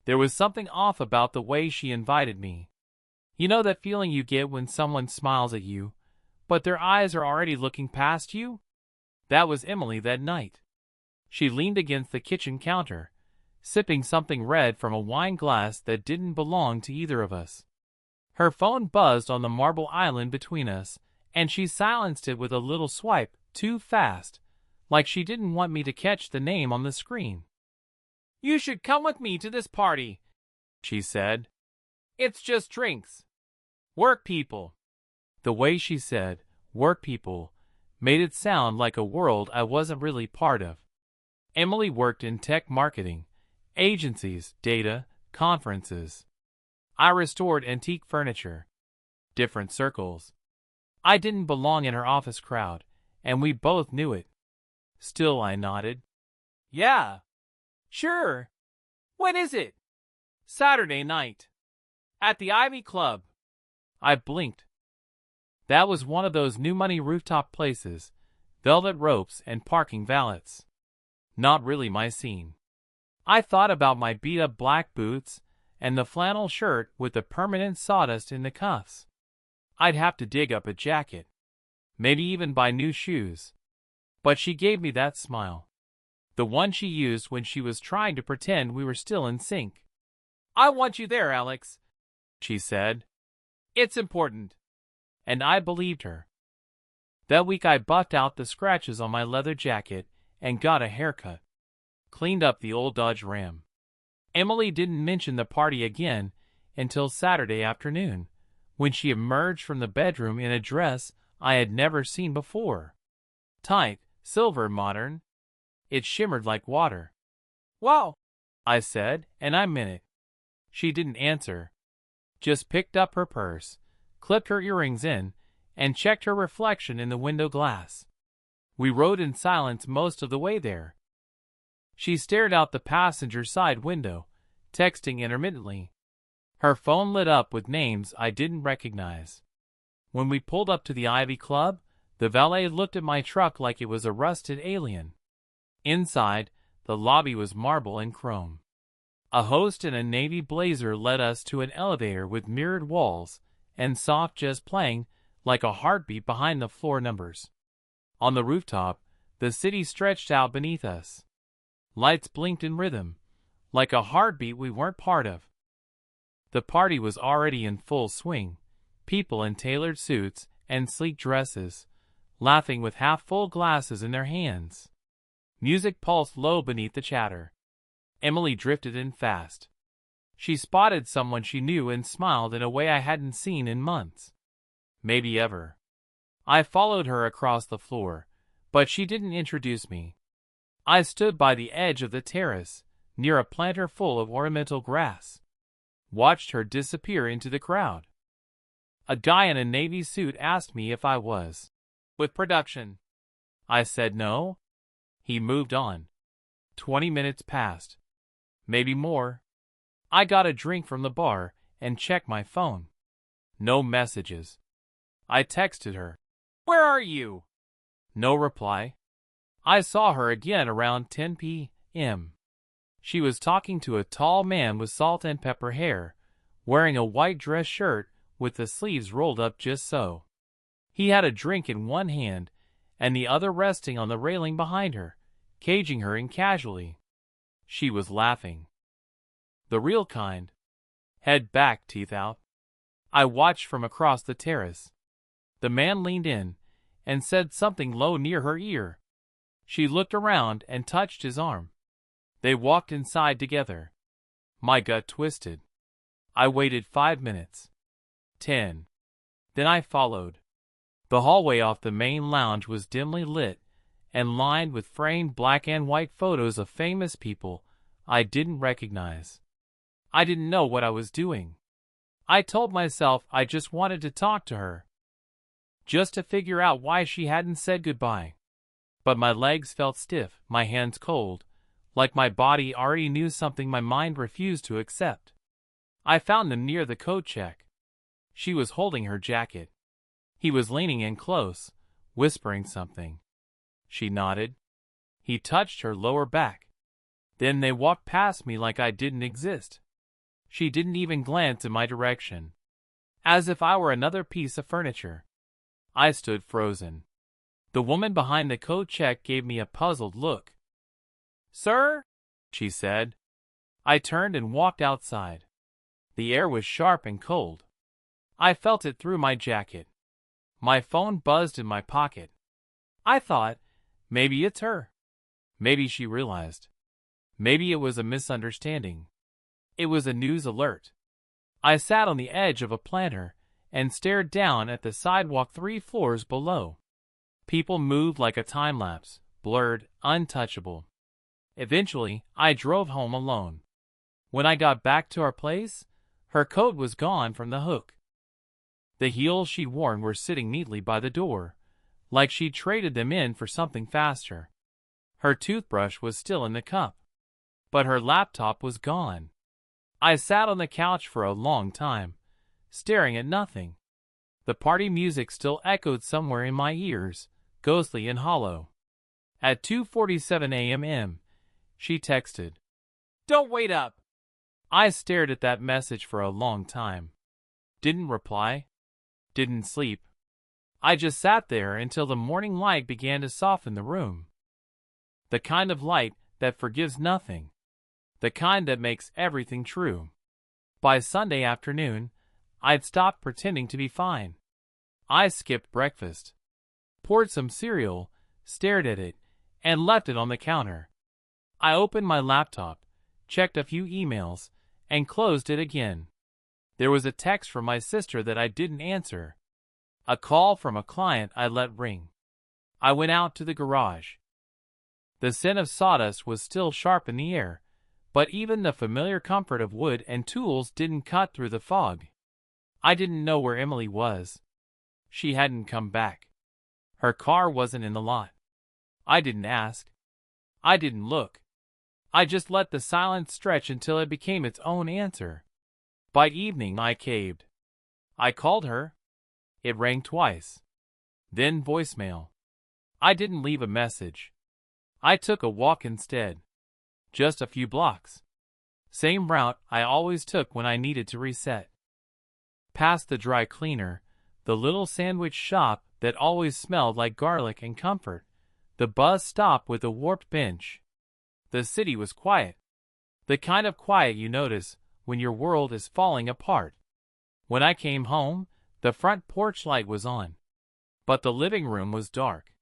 There was something off about the way she invited me. You know that feeling you get when someone smiles at you, but their eyes are already looking past you? That was Emily that night. She leaned against the kitchen counter, sipping something red from a wine glass that didn't belong to either of us. Her phone buzzed on the marble island between us, and she silenced it with a little swipe, too fast, like she didn't want me to catch the name on the screen. "You should come with me to this party," she said. "It's just drinks. Work people." The way she said, "work people," made it sound like a world I wasn't really part of. Emily worked in tech marketing, agencies, data, conferences. I restored antique furniture. Different circles. I didn't belong in her office crowd, and we both knew it. Still, I nodded. "Yeah. Sure. When is it?" "Saturday night. At the Ivy Club." I blinked. That was one of those new money rooftop places, velvet ropes and parking valets. Not really my scene. I thought about my beat-up black boots and the flannel shirt with the permanent sawdust in the cuffs. I'd have to dig up a jacket. Maybe even buy new shoes. But she gave me that smile. The one she used when she was trying to pretend we were still in sync. "I want you there, Alex," she said. "It's important." And I believed her. That week I buffed out the scratches on my leather jacket and got a haircut. Cleaned up the old Dodge Ram. Emily didn't mention the party again until Saturday afternoon, when she emerged from the bedroom in a dress I had never seen before. Tight, silver, modern. It shimmered like water. "Wow," I said, and I meant it. She didn't answer. Just picked up her purse, clipped her earrings in, and checked her reflection in the window glass. We rode in silence most of the way there. She stared out the passenger side window, texting intermittently. Her phone lit up with names I didn't recognize. When we pulled up to the Ivy Club, the valet looked at my truck like it was a rusted alien. Inside, the lobby was marble and chrome. A host in a navy blazer led us to an elevator with mirrored walls and soft jazz playing like a heartbeat behind the floor numbers. On the rooftop, the city stretched out beneath us. Lights blinked in rhythm, like a heartbeat we weren't part of. The party was already in full swing, people in tailored suits and sleek dresses, laughing with half-full glasses in their hands. Music pulsed low beneath the chatter. Emily drifted in fast. She spotted someone she knew and smiled in a way I hadn't seen in months. Maybe ever. I followed her across the floor, but she didn't introduce me. I stood by the edge of the terrace, near a planter full of ornamental grass. Watched her disappear into the crowd. A guy in a navy suit asked me if I was with production. I said no. He moved on. 20 minutes passed. Maybe more. I got a drink from the bar and checked my phone. No messages. I texted her. "Where are you?" No reply. I saw her again around 10 p.m. She was talking to a tall man with salt and pepper hair, wearing a white dress shirt with the sleeves rolled up just so. He had a drink in one hand and the other resting on the railing behind her, caging her in casually. She was laughing. The real kind. Head back, teeth out. I watched from across the terrace. The man leaned in and said something low near her ear. She looked around and touched his arm. They walked inside together. My gut twisted. I waited 5 minutes. 10. Then I followed. The hallway off the main lounge was dimly lit and lined with framed black and white photos of famous people I didn't recognize. I didn't know what I was doing. I told myself I just wanted to talk to her. Just to figure out why she hadn't said goodbye. But my legs felt stiff, my hands cold, like my body already knew something my mind refused to accept. I found them near the coat check. She was holding her jacket. He was leaning in close, whispering something. She nodded. He touched her lower back. Then they walked past me like I didn't exist. She didn't even glance in my direction, as if I were another piece of furniture. I stood frozen. The woman behind the coat check gave me a puzzled look. "Sir?" she said. I turned and walked outside. The air was sharp and cold. I felt it through my jacket. My phone buzzed in my pocket. I thought, maybe it's her. Maybe she realized. Maybe it was a misunderstanding. It was a news alert. I sat on the edge of a planter and stared down at the sidewalk 3 floors below. People moved like a time-lapse, blurred, untouchable. Eventually, I drove home alone. When I got back to our place, her coat was gone from the hook. The heels she'd worn were sitting neatly by the door, like she'd traded them in for something faster. Her toothbrush was still in the cup, but her laptop was gone. I sat on the couch for a long time, staring at nothing. The party music still echoed somewhere in my ears, ghostly and hollow. At 2:47 a.m., she texted, "Don't wait up." I stared at that message for a long time. Didn't reply. Didn't sleep. I just sat there until the morning light began to soften the room. The kind of light that forgives nothing. The kind that makes everything true. By Sunday afternoon, I'd stopped pretending to be fine. I skipped breakfast, poured some cereal, stared at it, and left it on the counter. I opened my laptop, checked a few emails, and closed it again. There was a text from my sister that I didn't answer. A call from a client I let ring. I went out to the garage. The scent of sawdust was still sharp in the air, but even the familiar comfort of wood and tools didn't cut through the fog. I didn't know where Emily was. She hadn't come back. Her car wasn't in the lot. I didn't ask. I didn't look. I just let the silence stretch until it became its own answer. By evening, I caved. I called her. It rang twice. Then voicemail. I didn't leave a message. I took a walk instead. Just a few blocks. Same route I always took when I needed to reset. Past the dry cleaner, the little sandwich shop that always smelled like garlic and comfort, the bus stop with a warped bench. The city was quiet. The kind of quiet you notice when your world is falling apart. When I came home, the front porch light was on, but the living room was dark.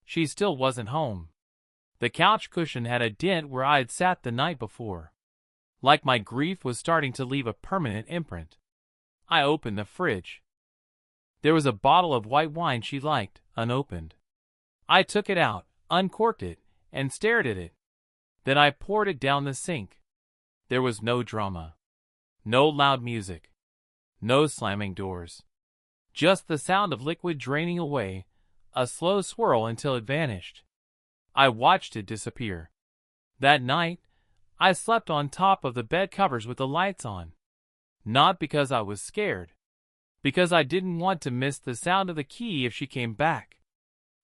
She still wasn't home. The couch cushion had a dent where I'd sat the night before. Like my grief was starting to leave a permanent imprint. I opened the fridge. There was a bottle of white wine she liked, unopened. I took it out, uncorked it, and stared at it. Then I poured it down the sink. There was no drama. No loud music. No slamming doors. Just the sound of liquid draining away, a slow swirl until it vanished. I watched it disappear. That night, I slept on top of the bed covers with the lights on. Not because I was scared. Because I didn't want to miss the sound of the key if she came back.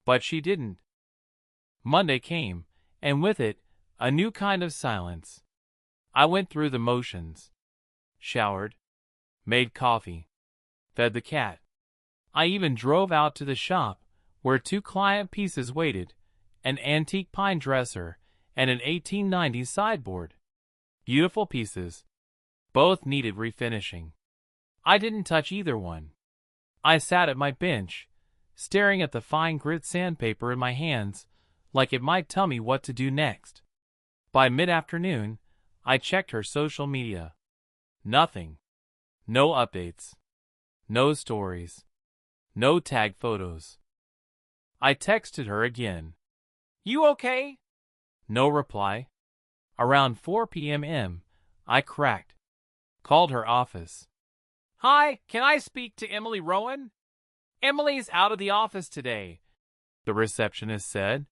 But she didn't. Monday came, and with it, a new kind of silence. I went through the motions. Showered. Made coffee. Fed the cat. I even drove out to the shop, where 2 client pieces waited, an antique pine dresser and an 1890s sideboard. Beautiful pieces. Both needed refinishing. I didn't touch either one. I sat at my bench, staring at the fine grit sandpaper in my hands, like it might tell me what to do next. By mid-afternoon, I checked her social media. Nothing. No updates. No stories. No tag photos. I texted her again. "You okay?" No reply. Around 4 p.m., I cracked. Called her office. "Hi, can I speak to Emily Rowan?" "Emily's out of the office today," the receptionist said.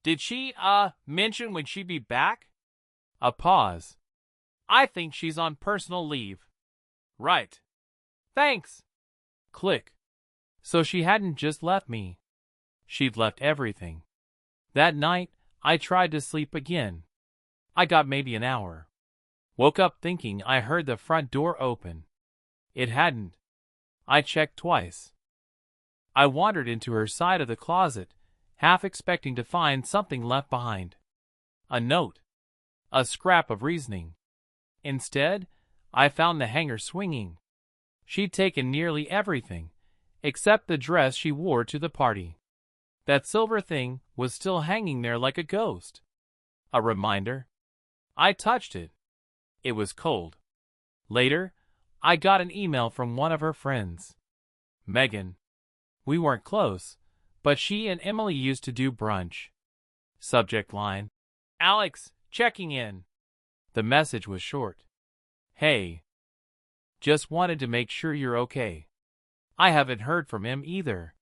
"Did she, mention when she'd be back?" A pause. "I think she's on personal leave." "Right. Thanks." Click. So she hadn't just left me. She'd left everything. That night, I tried to sleep again. I got maybe an hour. Woke up thinking I heard the front door open. It hadn't. I checked twice. I wandered into her side of the closet, half expecting to find something left behind. A note. A scrap of reasoning. Instead, I found the hanger swinging. She'd taken nearly everything, except the dress she wore to the party. That silver thing was still hanging there like a ghost. A reminder. I touched it. It was cold. Later, I got an email from one of her friends. Megan. We weren't close, but she and Emily used to do brunch. Subject line. Alex, checking in. The message was short. Hey. Just wanted to make sure you're okay. I haven't heard from him either.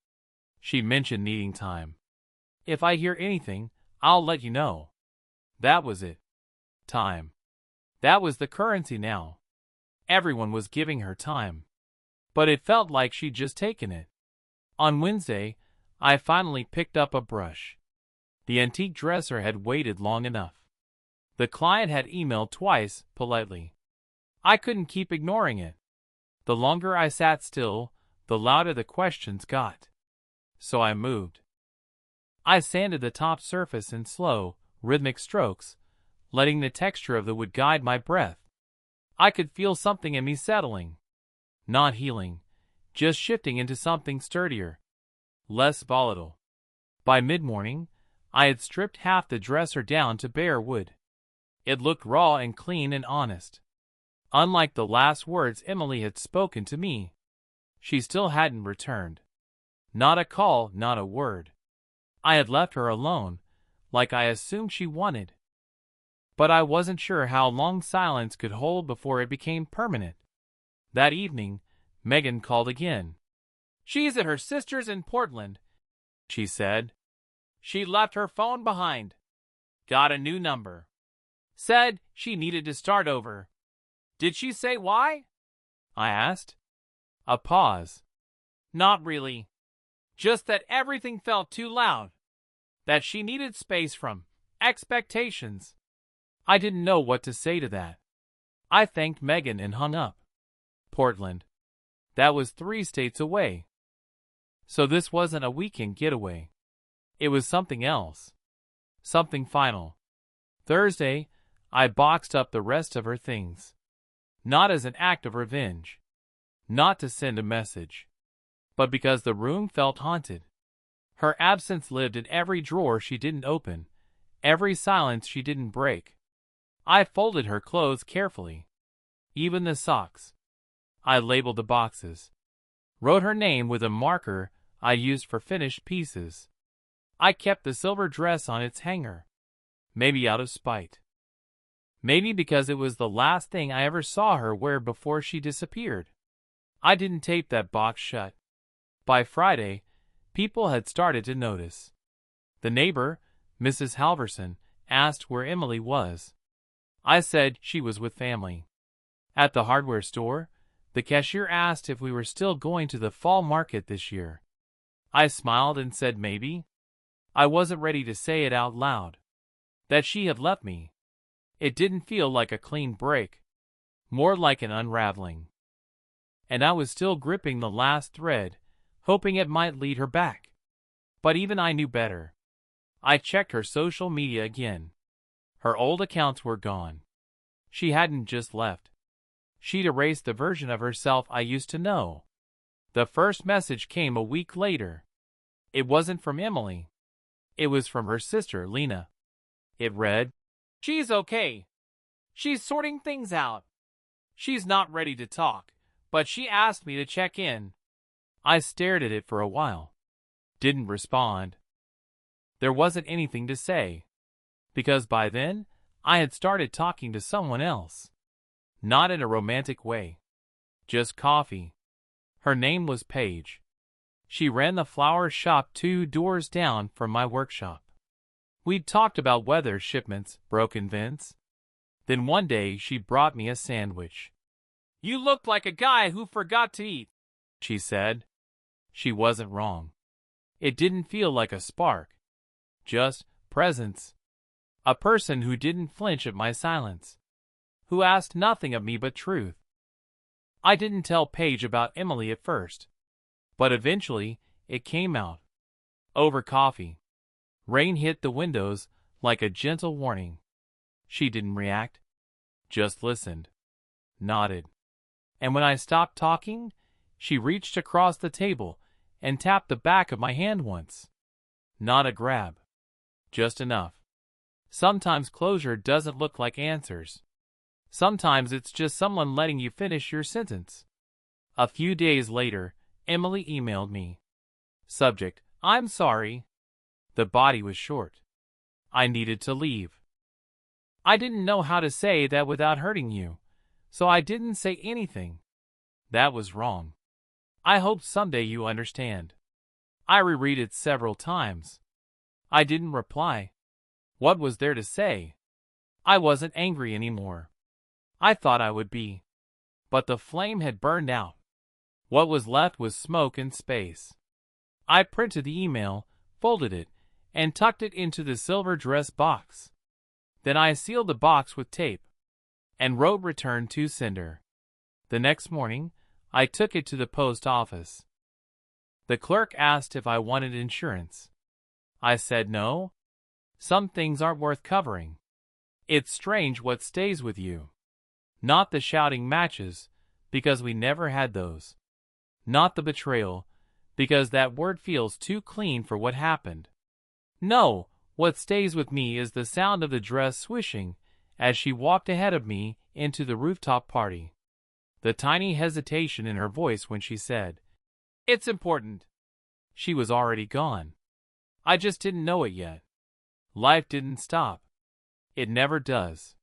She mentioned needing time. If I hear anything, I'll let you know. That was it. Time. That was the currency now. Everyone was giving her time. But it felt like she'd just taken it. On Wednesday, I finally picked up a brush. The antique dresser had waited long enough. The client had emailed twice, politely. I couldn't keep ignoring it. The longer I sat still, the louder the questions got. So I moved. I sanded the top surface in slow, rhythmic strokes, letting the texture of the wood guide my breath. I could feel something in me settling. Not healing, just shifting into something sturdier, less volatile. By mid-morning, I had stripped half the dresser down to bare wood. It looked raw and clean and honest. Unlike the last words Emily had spoken to me, she still hadn't returned. Not a call, not a word. I had left her alone, like I assumed she wanted. But I wasn't sure how long silence could hold before it became permanent. That evening, Megan called again. She's at her sister's in Portland, she said. She left her phone behind. Got a new number. Said she needed to start over. Did she say why? I asked. A pause. Not really. Just that everything felt too loud. That she needed space from expectations. I didn't know what to say to that. I thanked Megan and hung up. Portland. That was 3 states away. So this wasn't a weekend getaway. It was something else. Something final. Thursday, I boxed up the rest of her things. Not as an act of revenge. Not to send a message. But because the room felt haunted. Her absence lived in every drawer she didn't open, every silence she didn't break. I folded her clothes carefully. Even the socks. I labeled the boxes. Wrote her name with a marker I used for finished pieces. I kept the silver dress on its hanger. Maybe out of spite. Maybe because it was the last thing I ever saw her wear before she disappeared. I didn't tape that box shut. By Friday, people had started to notice. The neighbor, Mrs. Halverson, asked where Emily was. I said she was with family. At the hardware store, the cashier asked if we were still going to the fall market this year. I smiled and said maybe. I wasn't ready to say it out loud. That she had left me. It didn't feel like a clean break. More like an unraveling. And I was still gripping the last thread, hoping it might lead her back. But even I knew better. I checked her social media again. Her old accounts were gone. She hadn't just left. She'd erased the version of herself I used to know. The first message came a week later. It wasn't from Emily. It was from her sister, Lena. It read, "She's okay. She's sorting things out. She's not ready to talk, but she asked me to check in." I stared at it for a while. Didn't respond. There wasn't anything to say. Because by then, I had started talking to someone else. Not in a romantic way. Just coffee. Her name was Paige. She ran the flower shop 2 doors down from my workshop. We'd talked about weather, shipments, broken vents. Then one day she brought me a sandwich. "You look like a guy who forgot to eat," she said. She wasn't wrong. It didn't feel like a spark. Just presence. A person who didn't flinch at my silence. who asked nothing of me but truth. I didn't tell Paige about Emily at first, but eventually it came out. Over coffee. Rain hit the windows like a gentle warning. She didn't react, just listened, nodded. And when I stopped talking, she reached across the table and tapped the back of my hand once. Not a grab, just enough. Sometimes closure doesn't look like answers. Sometimes it's just someone letting you finish your sentence. A few days later, Emily emailed me. Subject: I'm sorry. The body was short. I needed to leave. I didn't know how to say that without hurting you, so I didn't say anything. That was wrong. I hope someday you understand. I reread it several times. I didn't reply. What was there to say? I wasn't angry anymore. I thought I would be. But the flame had burned out. What was left was smoke and space. I printed the email, folded it, and tucked it into the silver dress box. Then I sealed the box with tape and wrote "Return to sender." The next morning, I took it to the post office. The clerk asked if I wanted insurance. I said no. Some things aren't worth covering. It's strange what stays with you. Not the shouting matches, because we never had those. Not the betrayal, because that word feels too clean for what happened. No, what stays with me is the sound of the dress swishing as she walked ahead of me into the rooftop party. The tiny hesitation in her voice when she said, "It's important." She was already gone. I just didn't know it yet. Life didn't stop. It never does.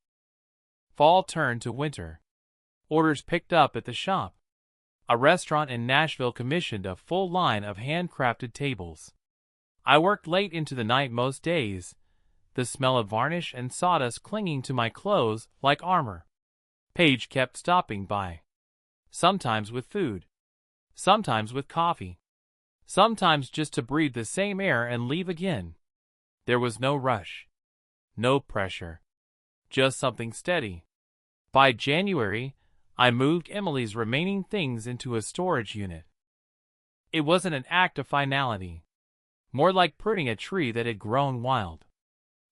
Fall turned to winter. Orders picked up at the shop. A restaurant in Nashville commissioned a full line of handcrafted tables. I worked late into the night most days, the smell of varnish and sawdust clinging to my clothes like armor. Paige kept stopping by. Sometimes with food. Sometimes with coffee. Sometimes just to breathe the same air and leave again. There was no rush. No pressure. Just something steady. By January, I moved Emily's remaining things into a storage unit. It wasn't an act of finality. More like pruning a tree that had grown wild.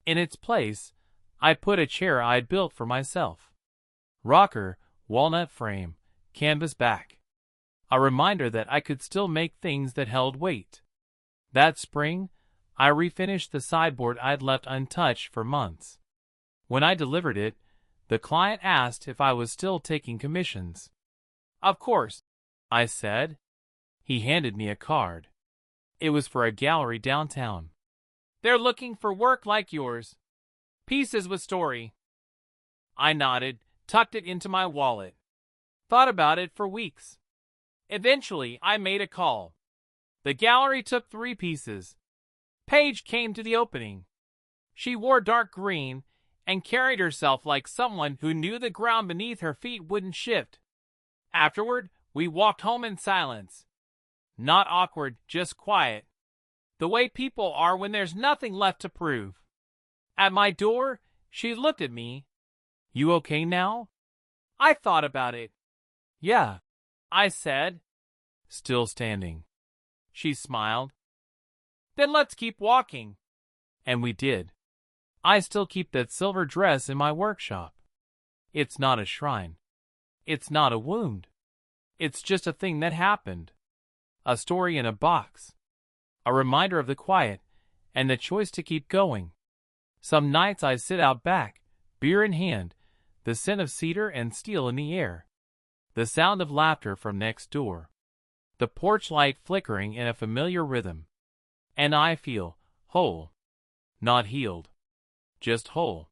In its place, I put a chair I'd built for myself. Rocker, walnut frame, canvas back. A reminder that I could still make things that held weight. That spring, I refinished the sideboard I'd left untouched for months. When I delivered it, the client asked if I was still taking commissions. "Of course," I said. He handed me a card. It was for a gallery downtown. "They're looking for work like yours. Pieces with story." I nodded, tucked it into my wallet. Thought about it for weeks. Eventually, I made a call. The gallery took 3 pieces. Paige came to the opening. She wore dark green and carried herself like someone who knew the ground beneath her feet wouldn't shift. Afterward, we walked home in silence. Not awkward, just quiet. The way people are when there's nothing left to prove. At my door, she looked at me. "You okay now?" I thought about it. "Yeah," I said, still standing. She smiled. "Then let's keep walking." And we did. I still keep that silver dress in my workshop. It's not a shrine. It's not a wound. It's just a thing that happened. A story in a box. A reminder of the quiet and the choice to keep going. Some nights I sit out back, beer in hand, the scent of cedar and steel in the air. The sound of laughter from next door. The porch light flickering in a familiar rhythm. And I feel whole. Not healed. Just whole.